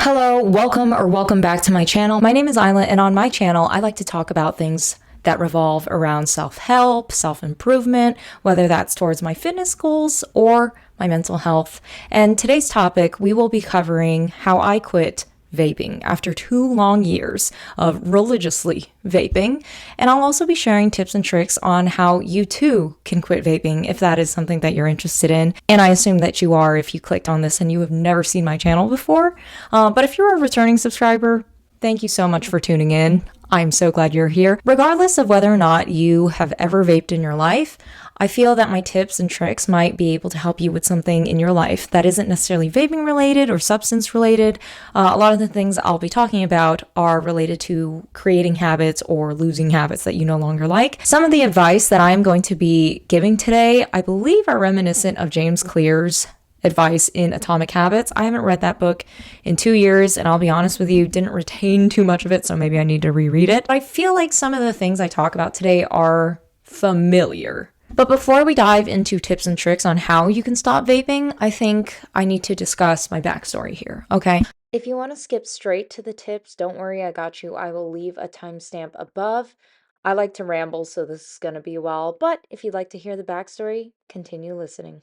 Hello, welcome back to my channel. My name is Ilah, and on my channel, I like to talk about things that revolve around self-help, self-improvement, whether that's towards my fitness goals or my mental health. And today's topic, we will be covering how I quit vaping after 2 long years of religiously vaping. And I'll also be sharing tips and tricks on how you too can quit vaping if that is something that you're interested in. And I assume that you are if you clicked on this and you have never seen my channel before. But if you're a returning subscriber, thank you so much for tuning in. I'm so glad you're here. Regardless of whether or not you have ever vaped in your life, I feel that my tips and tricks might be able to help you with something in your life that isn't necessarily vaping related or substance related. A lot of the things I'll be talking about are related to creating habits or losing habits that you no longer like. Some of the advice that I'm going to be giving today, I believe, are reminiscent of James Clear's advice in Atomic Habits. I haven't read that book in 2 years, and I'll be honest with you, didn't retain too much of it, so maybe I need to reread it. But I feel like some of the things I talk about today are familiar. But before we dive into tips and tricks on how you can stop vaping, I think I need to discuss my backstory here, okay? If you want to skip straight to the tips, don't worry, I got you. I will leave a timestamp above. I like to ramble, so this is going to be a while, but if you'd like to hear the backstory, continue listening.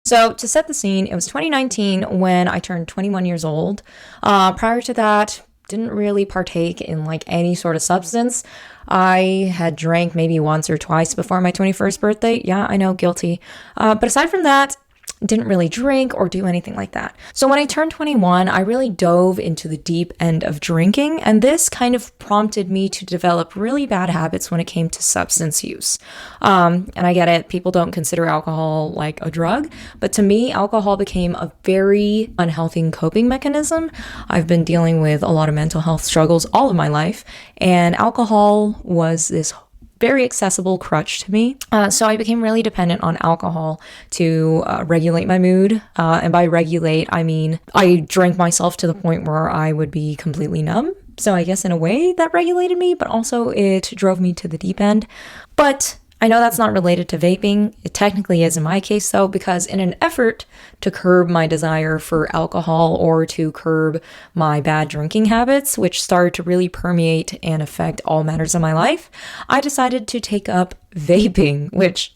So to set the scene, it was 2019 when I turned 21 years old. Prior to that, didn't really partake in like any sort of substance. I had drank maybe once or twice before my 21st birthday. Yeah, I know, guilty. But aside from that, didn't really drink or do anything like that. So when I turned 21, I really dove into the deep end of drinking, and this kind of prompted me to develop really bad habits when it came to substance use. And I get it, people don't consider alcohol like a drug, but to me, alcohol became a very unhealthy coping mechanism. I've been dealing with a lot of mental health struggles all of my life, and alcohol was this very accessible crutch to me. So I became really dependent on alcohol to regulate my mood. And by regulate, I mean, I drank myself to the point where I would be completely numb. So I guess in a way that regulated me, but also it drove me to the deep end. But I know that's not related to vaping. It technically is in my case though, because in an effort to curb my desire for alcohol or to curb my bad drinking habits, which started to really permeate and affect all matters of my life, I decided to take up vaping, which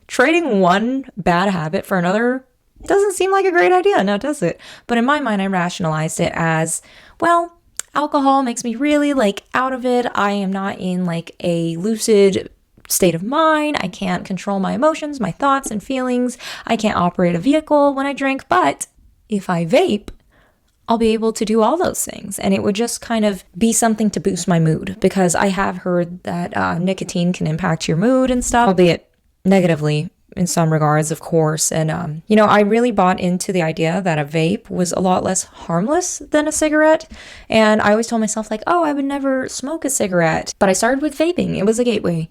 trading one bad habit for another doesn't seem like a great idea, now does it? But in my mind, I rationalized it as, well, alcohol makes me really like out of it. I am not in like a lucid state of mind. I can't control my emotions, my thoughts and feelings. I can't operate a vehicle when I drink, but if I vape, I'll be able to do all those things. And it would just kind of be something to boost my mood, because I have heard that nicotine can impact your mood and stuff, albeit negatively in some regards, of course. And, I really bought into the idea that a vape was a lot less harmless than a cigarette. And I always told myself like, oh, I would never smoke a cigarette. But I started with vaping. It was a gateway.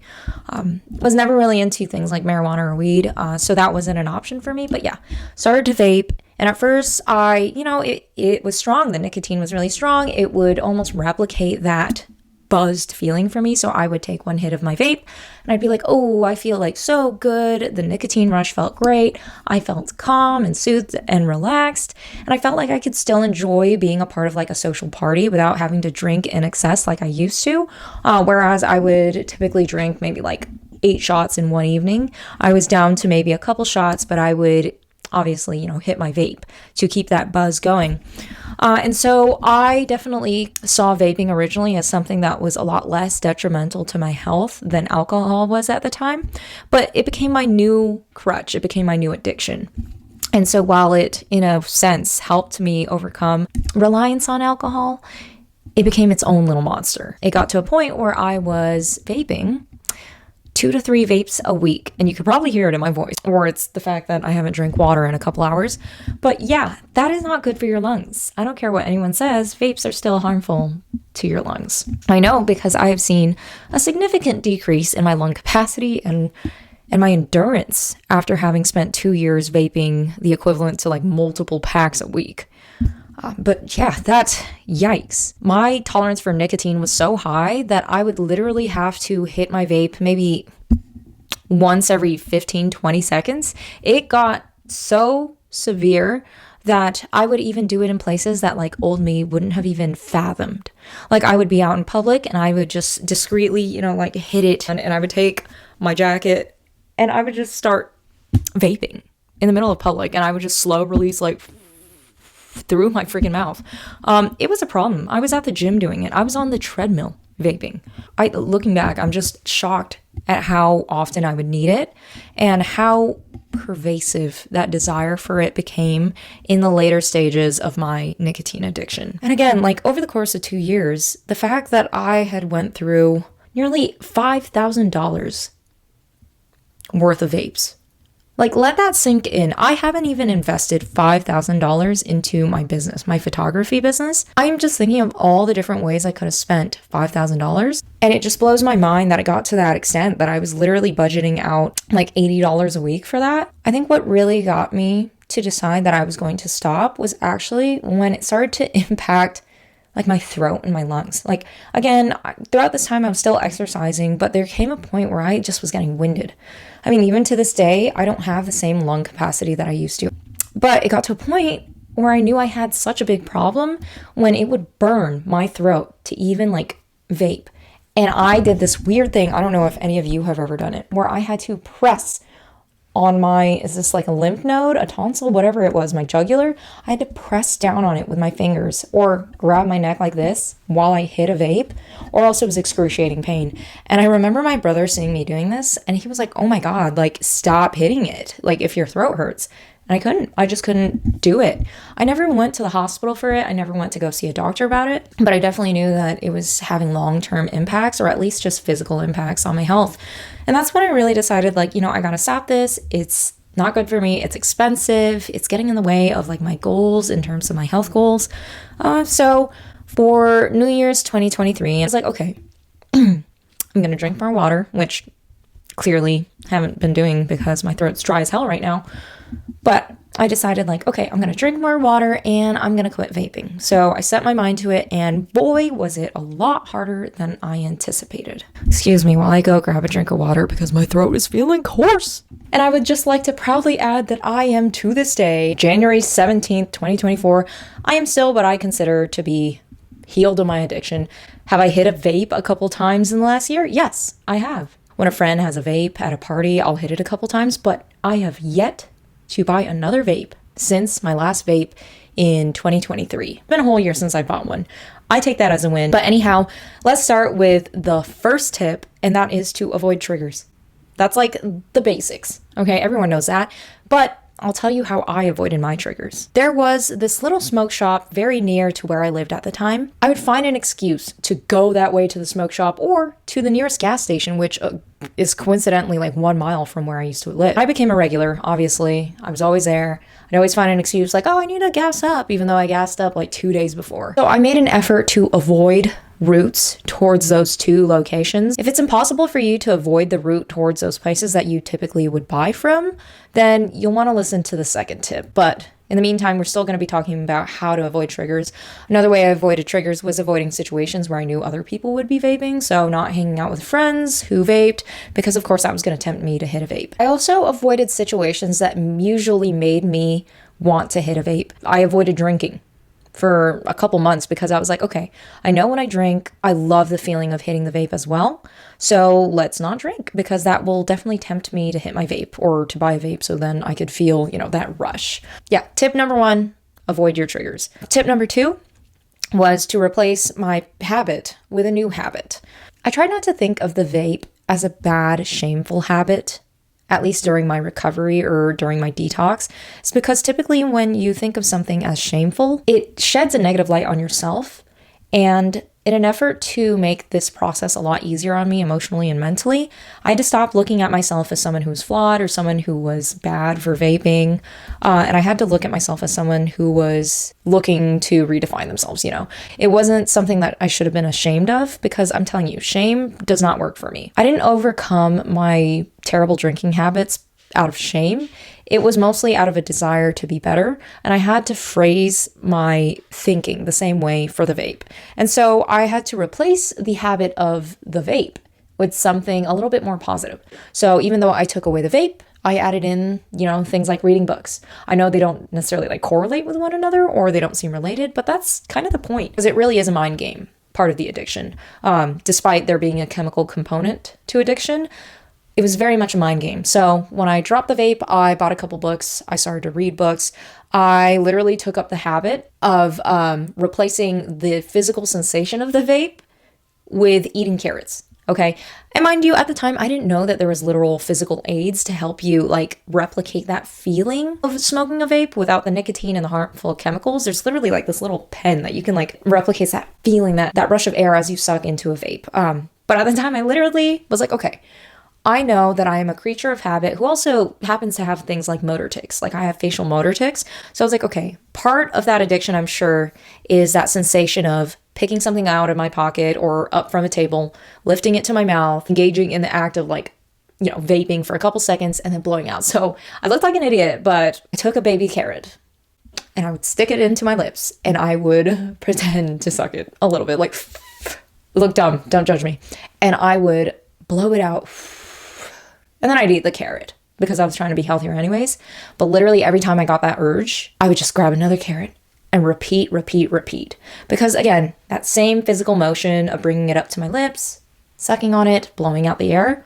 Was never really into things like marijuana or weed. So that wasn't an option for me. But yeah, started to vape. And at first it was strong. The nicotine was really strong. It would almost replicate that buzzed feeling for me. So I would take one hit of my vape and I'd be like, oh, I feel like so good. The nicotine rush felt great. I felt calm and soothed and relaxed. And I felt like I could still enjoy being a part of like a social party without having to drink in excess like I used to. Whereas I would typically drink maybe like 8 shots in one evening. I was down to maybe a couple shots, but I would obviously, hit my vape to keep that buzz going. And so I definitely saw vaping originally as something that was a lot less detrimental to my health than alcohol was at the time, but it became my new crutch. It became my new addiction. And so while it, in a sense, helped me overcome reliance on alcohol, it became its own little monster. It got to a point where I was vaping 2 to 3 vapes a week. And you could probably hear it in my voice, or it's the fact that I haven't drank water in a couple hours. But yeah, that is not good for your lungs. I don't care what anyone says, vapes are still harmful to your lungs. I know, because I have seen a significant decrease in my lung capacity and my endurance after having spent 2 years vaping the equivalent to like multiple packs a week. But yeah, yikes. My tolerance for nicotine was so high that I would literally have to hit my vape maybe once every 15, 20 seconds. It got so severe that I would even do it in places that like old me wouldn't have even fathomed. Like I would be out in public and I would just discreetly, like hit it, and I would take my jacket and I would just start vaping in the middle of public, and I would just slow release like through my freaking mouth. It was a problem. I was at the gym doing it. I was on the treadmill vaping. Looking back, I'm just shocked at how often I would need it and how pervasive that desire for it became in the later stages of my nicotine addiction. And again, like over the course of 2 years, the fact that I had went through nearly $5,000 worth of vapes. Like, let that sink in. I haven't even invested $5,000 into my business, my photography business. I'm just thinking of all the different ways I could have spent $5,000. And it just blows my mind that it got to that extent that I was literally budgeting out like $80 a week for that. I think what really got me to decide that I was going to stop was actually when it started to impact like my throat and my lungs. Like, again, throughout this time I was still exercising, but there came a point where I just was getting winded. I mean, even to this day, I don't have the same lung capacity that I used to. But it got to a point where I knew I had such a big problem when it would burn my throat to even like vape. And I did this weird thing, I don't know if any of you have ever done it, where I had to press on my, is this like a lymph node, a tonsil, whatever it was, my jugular. I had to press down on it with my fingers or grab my neck like this while I hit a vape, or else it was excruciating pain. And I remember my brother seeing me doing this and he was like, oh my God, like stop hitting it. Like if your throat hurts. And I just couldn't do it. I never went to the hospital for it. I never went to go see a doctor about it, but I definitely knew that it was having long-term impacts, or at least just physical impacts on my health. And that's when I really decided, like, I gotta stop this. It's not good for me. It's expensive. It's getting in the way of like my goals in terms of my health goals. So for New Year's 2023, I was like, okay, I'm gonna drink more water, which clearly haven't been doing because my throat's dry as hell right now. But I decided like, okay, I'm going to drink more water and I'm going to quit vaping. So I set my mind to it, and boy, was it a lot harder than I anticipated. Excuse me while I go grab a drink of water because my throat is feeling hoarse. And I would just like to proudly add that I am, to this day, January 17th, 2024, I am still what I consider to be healed of my addiction. Have I hit a vape a couple times in the last year? Yes, I have. When a friend has a vape at a party, I'll hit it a couple times, but I have yet to buy another vape since my last vape in 2023. It's been a whole year since I bought one. I take that as a win. But anyhow, let's start with the first tip, and that is to avoid triggers. That's like the basics, okay? Everyone knows that. But I'll tell you how I avoided my triggers. There was this little smoke shop very near to where I lived at the time. I would find an excuse to go that way to the smoke shop or to the nearest gas station, which is coincidentally like 1 mile from where I used to live. I became a regular, obviously. I was always there. I'd always find an excuse like, oh, I need to gas up, even though I gassed up like 2 days before. So I made an effort to avoid routes towards those two locations. If it's impossible for you to avoid the route towards those places that you typically would buy from, then you'll want to listen to the second tip. But in the meantime, we're still going to be talking about how to avoid triggers. Another way I avoided triggers was avoiding situations where I knew other people would be vaping. So not hanging out with friends who vaped, because of course that was going to tempt me to hit a vape. I also avoided situations that usually made me want to hit a vape. I avoided drinking for a couple months because I was like, okay, I know when I drink, I love the feeling of hitting the vape as well. So let's not drink, because that will definitely tempt me to hit my vape or to buy a vape. So then I could feel, that rush. Yeah. Tip number 1, avoid your triggers. Tip number 2 was to replace my habit with a new habit. I tried not to think of the vape as a bad, shameful habit, at least during my recovery or during my detox. It's because typically when you think of something as shameful, it sheds a negative light on yourself. And in an effort to make this process a lot easier on me emotionally and mentally, I had to stop looking at myself as someone who was flawed or someone who was bad for vaping. And I had to look at myself as someone who was looking to redefine themselves. It wasn't something that I should have been ashamed of, because I'm telling you, shame does not work for me. I didn't overcome my terrible drinking habits out of shame. It was mostly out of a desire to be better, and I had to phrase my thinking the same way for the vape. And so I had to replace the habit of the vape with something a little bit more positive. So even though I took away the vape, I added in, things like reading books. I know they don't necessarily like correlate with one another or they don't seem related, but that's kind of the point because it really is a mind game, part of the addiction. Despite there being a chemical component to addiction, it was very much a mind game. So when I dropped the vape, I bought a couple books. I started to read books. I literally took up the habit of replacing the physical sensation of the vape with eating carrots. Okay. And mind you, at the time, I didn't know that there was literal physical aids to help you like replicate that feeling of smoking a vape without the nicotine and the harmful chemicals. There's literally like this little pen that you can like replicate that feeling, that rush of air as you suck into a vape. But at the time, I literally was like, okay, I know that I am a creature of habit who also happens to have things like motor tics. Like I have facial motor tics. So I was like, okay, part of that addiction, I'm sure, is that sensation of picking something out of my pocket or up from a table, lifting it to my mouth, engaging in the act of like, vaping for a couple seconds and then blowing out. So I looked like an idiot, but I took a baby carrot and I would stick it into my lips and I would pretend to suck it a little bit, like, look dumb, don't judge me. And I would blow it out. And then I'd eat the carrot because I was trying to be healthier anyways. But literally every time I got that urge, I would just grab another carrot and repeat. Because again, that same physical motion of bringing it up to my lips, sucking on it, blowing out the air,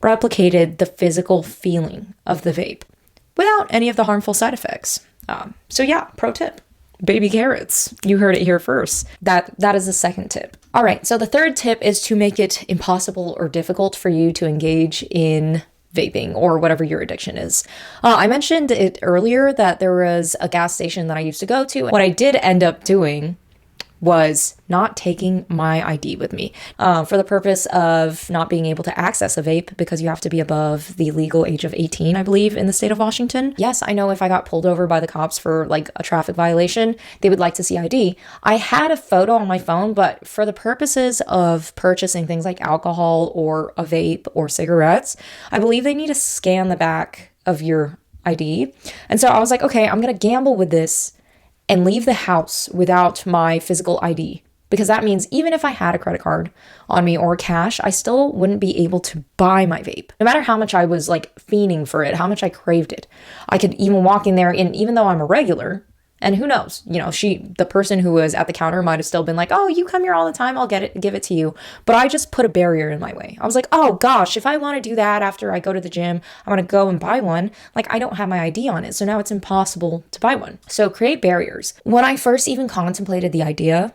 replicated the physical feeling of the vape without any of the harmful side effects. So yeah, pro tip. Baby carrots. You heard it here first. That is the second tip. All right, so the third tip is to make it impossible or difficult for you to engage in vaping or whatever your addiction is. I mentioned it earlier that there was a gas station that I used to go to. What I did end up doing was not taking my ID with me for the purpose of not being able to access a vape because you have to be above the legal age of 18, I believe, in the state of Washington. Yes, I know if I got pulled over by the cops for like a traffic violation, they would like to see ID. I had a photo on my phone, but for the purposes of purchasing things like alcohol or a vape or cigarettes, I believe they need to scan the back of your ID. And so I was like, okay, I'm going to gamble with this and leave the house without my physical ID. Because that means even if I had a credit card on me or cash, I still wouldn't be able to buy my vape. No matter how much I was like fiending for it, how much I craved it. I could even walk in there and even though I'm a regular, and who knows, the person who was at the counter might have still been like, oh, you come here all the time, I'll give it to you. But I just put a barrier in my way. I was like, oh gosh, if I want to do that after I go to the gym, I want to go and buy one. Like I don't have my ID on it. So now it's impossible to buy one. So create barriers. When I first even contemplated the idea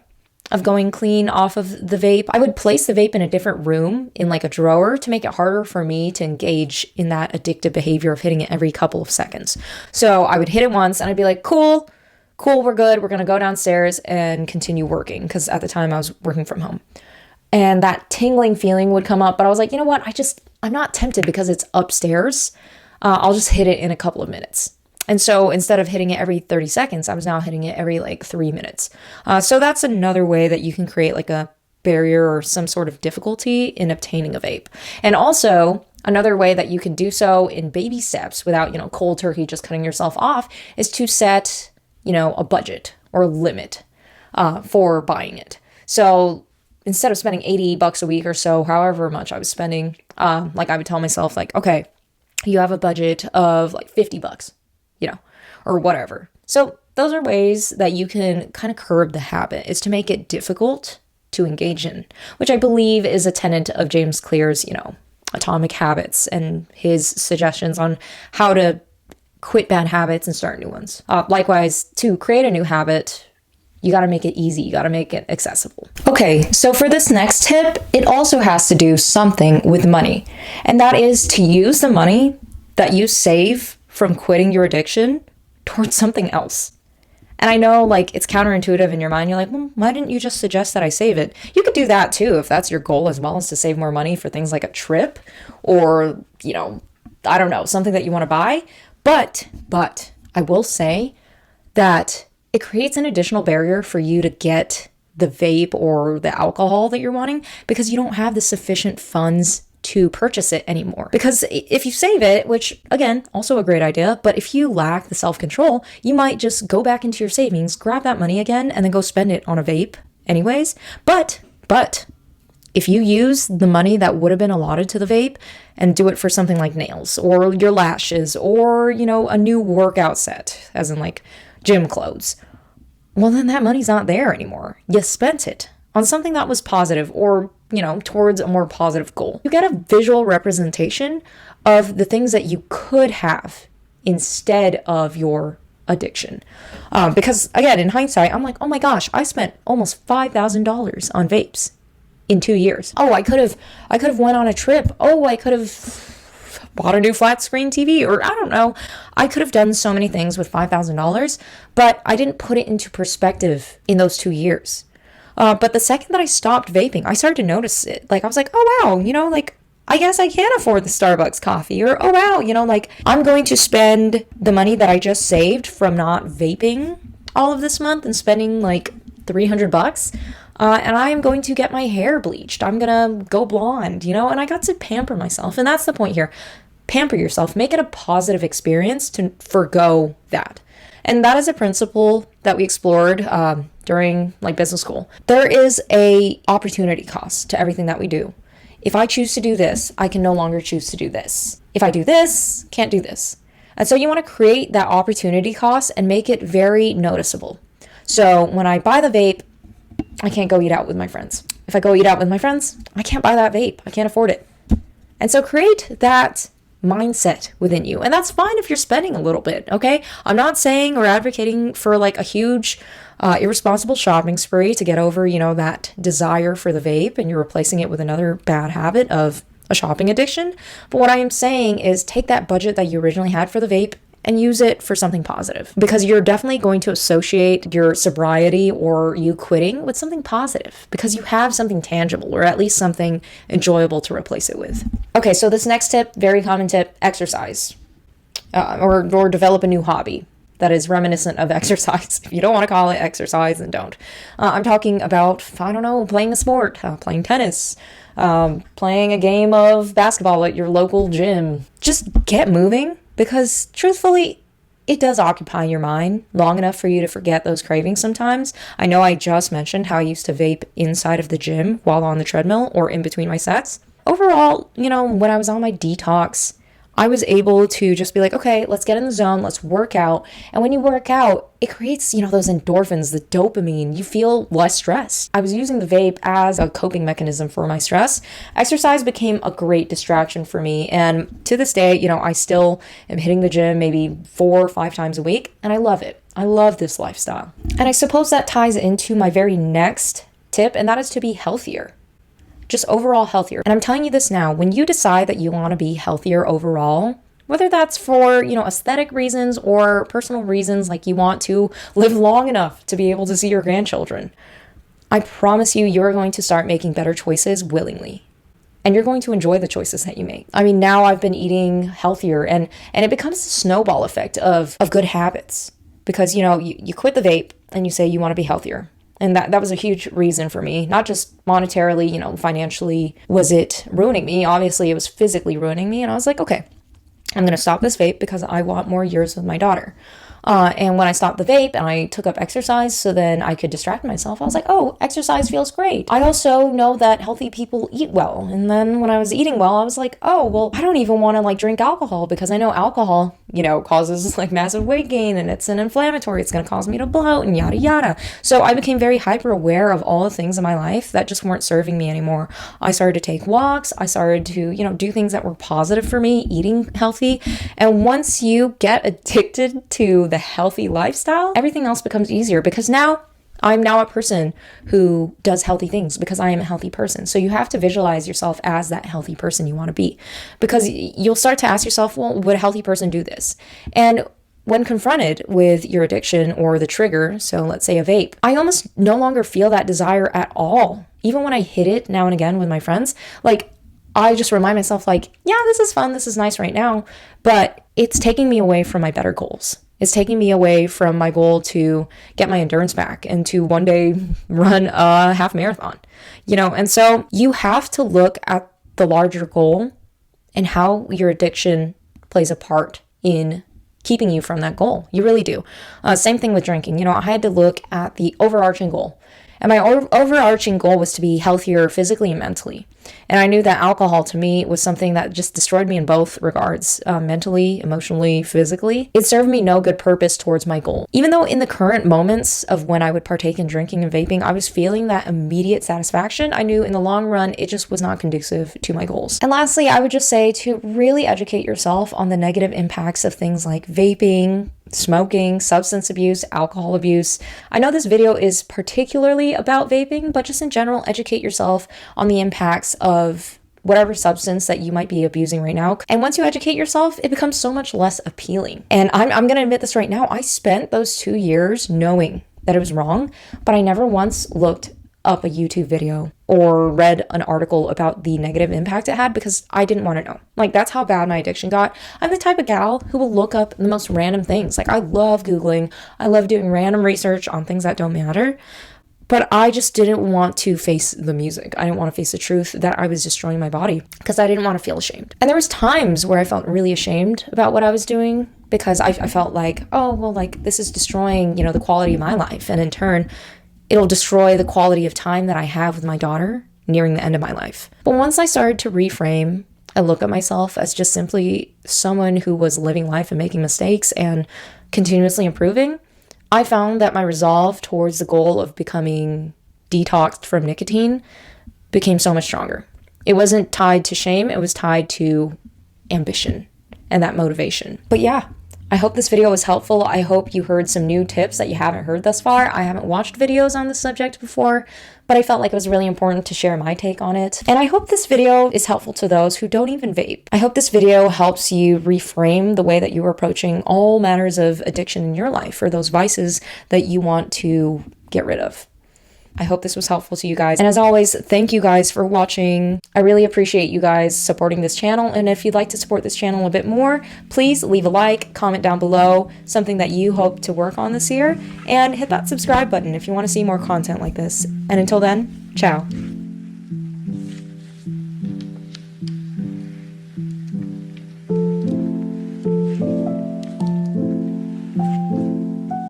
of going clean off of the vape, I would place the vape in a different room in like a drawer to make it harder for me to engage in that addictive behavior of hitting it every couple of seconds. So I would hit it once and I'd be like, cool, we're good. We're going to go downstairs and continue working. Because at the time I was working from home. And that tingling feeling would come up. But I was like, you know what? I'm not tempted because it's upstairs. I'll just hit it in a couple of minutes. And so instead of hitting it every 30 seconds, I was now hitting it every like 3 minutes. So that's another way that you can create like a barrier or some sort of difficulty in obtaining a vape. And also another way that you can do so in baby steps without, cold turkey just cutting yourself off is to set a budget or limit for buying it. So instead of spending $80 a week or so, however much I was spending, like I would tell myself like, okay, you have a budget of like $50, or whatever. So those are ways that you can kind of curb the habit, is to make it difficult to engage in, which I believe is a tenet of James Clear's, Atomic Habits and his suggestions on how to quit bad habits and start new ones. Likewise, to create a new habit, you got to make it easy. You got to make it accessible. Okay, so for this next tip, it also has to do something with money. And that is to use the money that you save from quitting your addiction towards something else. And I know like it's counterintuitive in your mind. You're like, well, why didn't you just suggest that I save it? You could do that too if that's your goal as well, as to save more money for things like a trip or, I don't know, something that you want to buy. But I will say that it creates an additional barrier for you to get the vape or the alcohol that you're wanting because you don't have the sufficient funds to purchase it anymore. Because if you save it, which again, also a great idea, but if you lack the self-control, you might just go back into your savings, grab that money again, and then go spend it on a vape anyways. But If you use the money that would have been allotted to the vape and do it for something like nails or your lashes or, a new workout set, as in like gym clothes, well, then that money's not there anymore. You spent it on something that was positive or, towards a more positive goal. You get a visual representation of the things that you could have instead of your addiction. Because again, in hindsight, I'm like, oh my gosh, I spent almost $5,000 on vapes in 2 years. Oh, I could have went on a trip. Oh, I could have bought a new flat screen TV, or I don't know. I could have done so many things with $5,000, but I didn't put it into perspective in those 2 years. But the second that I stopped vaping, I started to notice it. Like, I was like, oh wow, I guess I can afford the Starbucks coffee, or, oh wow, I'm going to spend the money that I just saved from not vaping all of this month and spending like $300, and I am going to get my hair bleached. I'm going to go blonde, and I got to pamper myself. And that's the point here. Pamper yourself. Make it a positive experience to forgo that. And that is a principle that we explored during like business school. There is a opportunity cost to everything that we do. If I choose to do this, I can no longer choose to do this. If I do this, can't do this. And so you want to create that opportunity cost and make it very noticeable. So when I buy the vape, I can't go eat out with my friends. If I go eat out with my friends, I can't buy that vape. I can't afford it. And so create that mindset within you. And that's fine if you're spending a little bit, okay? I'm not saying or advocating for like a huge irresponsible shopping spree to get over, that desire for the vape and you're replacing it with another bad habit of a shopping addiction. But what I am saying is take that budget that you originally had for the vape and use it for something positive, because you're definitely going to associate your sobriety or you quitting with something positive because you have something tangible or at least something enjoyable to replace it with. Okay, so this next tip, very common tip, exercise or develop a new hobby that is reminiscent of exercise. If you don't want to call it exercise, then don't. I'm talking about, I don't know, playing a sport, playing tennis, playing a game of basketball at your local gym. Just get moving. Because truthfully, it does occupy your mind long enough for you to forget those cravings sometimes. I know I just mentioned how I used to vape inside of the gym while on the treadmill or in between my sets. Overall, when I was on my detox, I was able to just be like, okay, let's get in the zone, let's work out. And when you work out, it creates, those endorphins, the dopamine. You feel less stressed. I was using the vape as a coping mechanism for my stress. Exercise became a great distraction for me. And to this day, I still am hitting the gym maybe 4 or 5 times a week. And I love it. I love this lifestyle. And I suppose that ties into my very next tip, and that is to be healthier. Just overall healthier. And I'm telling you this now, when you decide that you want to be healthier overall, whether that's for, aesthetic reasons or personal reasons, like you want to live long enough to be able to see your grandchildren, I promise you're going to start making better choices willingly. And you're going to enjoy the choices that you make. I mean, now I've been eating healthier and it becomes a snowball effect of good habits. Because, you quit the vape and you say you want to be healthier. And that was a huge reason for me, not just monetarily, financially was it ruining me. Obviously, it was physically ruining me. And I was like, okay, I'm going to stop this vape because I want more years with my daughter. And when I stopped the vape and I took up exercise so then I could distract myself, I was like, oh, exercise feels great. I also know that healthy people eat well. And then when I was eating well, I was like, oh, well, I don't even want to drink alcohol because I know alcohol, causes massive weight gain and it's an inflammatory. It's going to cause me to bloat and yada, yada. So I became very hyper aware of all the things in my life that just weren't serving me anymore. I started to take walks. I started to, do things that were positive for me, eating healthy. And once you get addicted to the healthy lifestyle, everything else becomes easier because I'm now a person who does healthy things because I am a healthy person. So you have to visualize yourself as that healthy person you want to be, because you'll start to ask yourself, well, would a healthy person do this? And when confronted with your addiction or the trigger, so let's say a vape, I almost no longer feel that desire at all. Even when I hit it now and again with my friends, I just remind myself yeah, this is fun. This is nice right now, but it's taking me away from my better goals. It's taking me away from my goal to get my endurance back and to one day run a half marathon, and so you have to look at the larger goal and how your addiction plays a part in keeping you from that goal. You really do. Same thing with drinking. I had to look at the overarching goal. And my overarching goal was to be healthier physically and mentally. And I knew that alcohol to me was something that just destroyed me in both regards, mentally, emotionally, physically. It served me no good purpose towards my goal. Even though in the current moments of when I would partake in drinking and vaping, I was feeling that immediate satisfaction, I knew in the long run, it just was not conducive to my goals. And lastly, I would just say to really educate yourself on the negative impacts of things like vaping, smoking, substance abuse, alcohol abuse. I know this video is particularly about vaping, but just in general, educate yourself on the impacts of whatever substance that you might be abusing right now. And once you educate yourself, it becomes so much less appealing. And I'm going to admit this right now. I spent those 2 years knowing that it was wrong, but I never once looked up a YouTube video or read an article about the negative impact it had because I didn't want to know. Like, that's how bad my addiction got. I'm the type of gal who will look up the most random things. Like, I love Googling. I love doing random research on things that don't matter. But I just didn't want to face the music. I didn't want to face the truth that I was destroying my body because I didn't want to feel ashamed. And there was times where I felt really ashamed about what I was doing because I felt like, oh, well, like, this is destroying, the quality of my life. And in turn, it'll destroy the quality of time that I have with my daughter nearing the end of my life. But once I started to reframe and look at myself as just simply someone who was living life and making mistakes and continuously improving, I found that my resolve towards the goal of becoming detoxed from nicotine became so much stronger. It wasn't tied to shame, it was tied to ambition and that motivation. But yeah, I hope this video was helpful. I hope you heard some new tips that you haven't heard thus far. I haven't watched videos on this subject before, but I felt like it was really important to share my take on it. And I hope this video is helpful to those who don't even vape. I hope this video helps you reframe the way that you are approaching all matters of addiction in your life or those vices that you want to get rid of. I hope this was helpful to you guys. And as always, thank you guys for watching. I really appreciate you guys supporting this channel. And if you'd like to support this channel a bit more, please leave a like, comment down below, something that you hope to work on this year, and hit that subscribe button if you want to see more content like this. And until then, ciao.